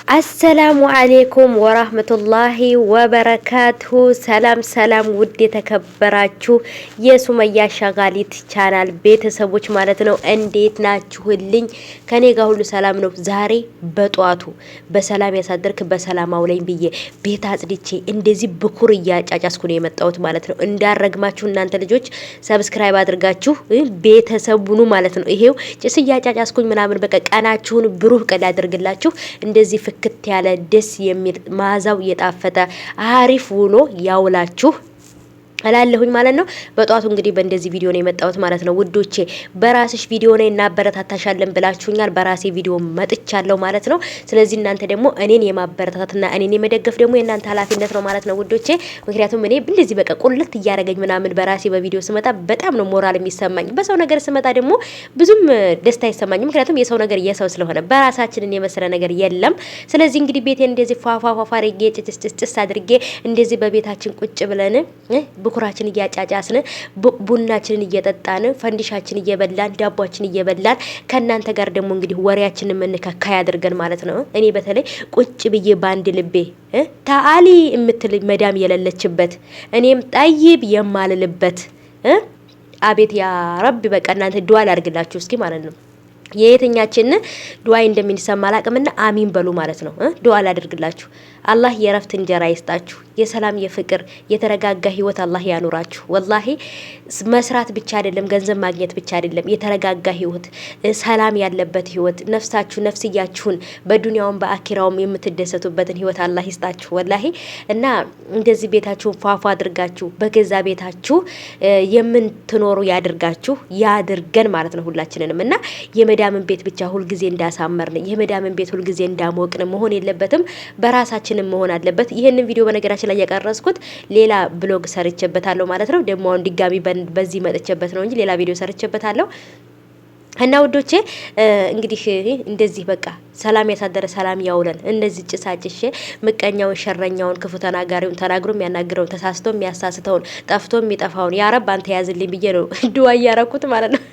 አሰላሙ አሌይኩም ወራህመቱላሂ ወበረካቱሁ። ሰላም ሰላም፣ ውድ የተከበራችሁ የሱመያ ሻጋሊት ቻናል ቤተሰቦች ማለት ነው፣ እንዴት ናችሁልኝ? ከኔ ጋር ሁሉ ሰላም ነው። ዛሬ በጧቱ በሰላም ያሳደርክ በሰላም አውለኝ ብዬ ቤት አጽድቼ እንደዚህ ብኩር እያጫጫስኩ ነው የመጣሁት ማለት ነው። እንዳረግማችሁ እናንተ ልጆች ሰብስክራይብ አድርጋችሁ ቤተሰቡኑ ማለት ነው። ይሄው ጭስ እያጫጫስኩኝ ምናምን በቃ ቀናችሁን ብሩህ ቀን ያደርግላችሁ። እንደዚህ ፍክት ያለ ደስ የሚል መዓዛው እየጣፈጠ አሪፍ ውሎ ያውላችሁ እላለሁኝ ማለት ነው። በጧቱ እንግዲህ በእንደዚህ ቪዲዮ ነው የመጣሁት ማለት ነው ውዶቼ። በራስሽ ቪዲዮ ነው እናበረታታሻለን ብላችሁኛል። በራሴ ቪዲዮ መጥቻለሁ ማለት ነው። ስለዚህ እናንተ ደግሞ እኔን የማበረታታትና እኔን የመደገፍ ደግሞ የእናንተ ኃላፊነት ነው ማለት ነው ውዶቼ። ምክንያቱም እኔ እንደዚህ በቃ ቁልት እያረገኝ ምናምን በራሴ በቪዲዮ ስመጣ በጣም ነው ሞራል የሚሰማኝ። በሰው ነገር ስመጣ ደግሞ ብዙም ደስታ አይሰማኝም። ምክንያቱም የሰው ነገር የሰው ስለሆነ በራሳችንን የመሰለ ነገር የለም። ስለዚህ እንግዲህ ቤቴን እንደዚህ ፏፏፏ አድርጌ ጭስ አድርጌ እንደዚህ በቤታችን ቁጭ ብለን ብኩራችን እያጫጫስን ቡናችንን እየጠጣን ፈንዲሻችን እየበላን ዳቧችን እየበላን ከእናንተ ጋር ደግሞ እንግዲህ ወሬያችንን የምንከካ ያድርገን ማለት ነው። እኔ በተለይ ቁጭ ብዬ ባንድ ልቤ ታአሊ የምትል መዳም የሌለችበት እኔም ጠይብ የማልልበት አቤት ያ ረቢ። በቃ እናንተ ዱዓ ላድርግላችሁ እስኪ ማለት ነው። የየትኛችን ዱዓ እንደሚሰማ አላቅምና አሚን በሉ ማለት ነው። ዱዓ ላድርግላችሁ። አላህ የረፍት እንጀራ ይስጣችሁ። የሰላም የፍቅር የተረጋጋ ህይወት አላህ ያኑራችሁ። ወላሂ መስራት ብቻ አይደለም፣ ገንዘብ ማግኘት ብቻ አይደለም፣ የተረጋጋ ህይወት፣ ሰላም ያለበት ህይወት፣ ነፍሳችሁ ነፍስያችሁን በዱንያውም በአኪራውም የምትደሰቱበትን ህይወት አላህ ይስጣችሁ። ወላሂ እና እንደዚህ ቤታችሁን ፏፏ አድርጋችሁ በገዛ ቤታችሁ የምትኖሩ ያድርጋችሁ ያድርገን ማለት ነው ሁላችንንም። እና የመዳምን ቤት ብቻ ሁልጊዜ እንዳሳመርን የመዳምን ቤት ሁልጊዜ እንዳሞቅን መሆን የለበትም፣ በራሳችንም መሆን አለበት። ይሄንን ቪዲዮ በነገራችን ላይ ያቀረጽኩት ሌላ ብሎግ ሰርቼበታለሁ ማለት ነው። ደግሞ አሁን ድጋሚ በዚህ መጥቼበት ነው እንጂ ሌላ ቪዲዮ ሰርቼበታለሁ። እና ውዶቼ እንግዲህ እንደዚህ በቃ ሰላም ያሳደረ ሰላም ያውለን። እንደዚህ ጭሳጭሽ ምቀኛውን ሸረኛውን ክፉ ተናጋሪውን ተናግሮ የሚያናግረውን ተሳስቶ የሚያሳስተውን ጠፍቶ የሚጠፋውን ያ ረብ አንተ ያዝልኝ ብዬ ነው ዱዓ እያረኩት ማለት ነው።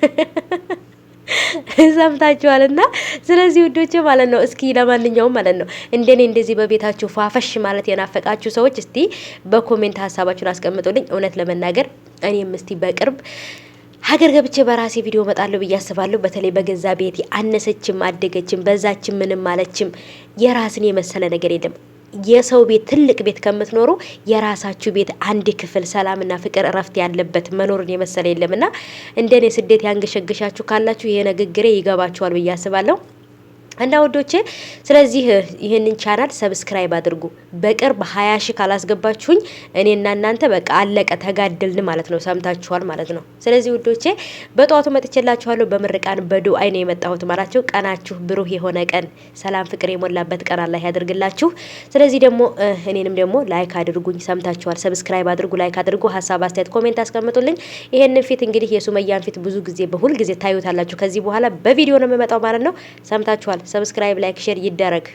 ሰምታችኋልና ስለዚህ ውዶቼ ማለት ነው። እስኪ ለማንኛውም ማለት ነው እንደኔ እንደዚህ በቤታችሁ ፏፈሽ ማለት የናፈቃችሁ ሰዎች እስቲ በኮሜንት ሀሳባችሁን አስቀምጡልኝ። እውነት ለመናገር እኔም እስቲ በቅርብ ሀገር ገብቼ በራሴ ቪዲዮ መጣለሁ ብዬ አስባለሁ። በተለይ በገዛ ቤቴ አነሰችም አደገችም በዛችም ምንም ማለችም የራስን የመሰለ ነገር የለም። የሰው ቤት ትልቅ ቤት ከምትኖሩ የራሳችሁ ቤት አንድ ክፍል ሰላምና ፍቅር እረፍት ያለበት መኖርን የመሰለ የለምና እንደኔ ስደት ያንገሸገሻችሁ ካላችሁ ይሄ ንግግሬ ይገባችኋል ብዬ አስባለሁ። እና ወዶቼ ስለዚህ ይሄንን ቻናል ሰብስክራይብ አድርጉ። በቅርብ 20 ሺህ ካላስገባችሁኝ እኔና እናንተ በቃ አለቀ ተጋደልን ማለት ነው። ሰምታችኋል ማለት ነው። ስለዚህ ወዶቼ በጧቱ መጥቼላችኋለሁ። በምርቃን በዱዓይ ነው የመጣሁት ማለት ነው። ቀናችሁ ብሩህ የሆነ ቀን፣ ሰላም ፍቅር የሞላበት ቀን አላህ ያድርግላችሁ። ስለዚህ ደግሞ እኔንም ደግሞ ላይክ አድርጉኝ። ሰምታችኋል። ሰብስክራይብ አድርጉ፣ ላይክ አድርጉ፣ ሀሳብ አስተያየት ኮሜንት አስቀምጡልኝ። ይሄንን ፊት እንግዲህ የሱመያን ፊት ብዙ ጊዜ በሁል ጊዜ ታዩታላችሁ። ከዚህ በኋላ በቪዲዮ ነው የምመጣው ማለት ነው። ሰምታችኋል። ሰብስክራይብ ላይክ ሼር ይደረግ።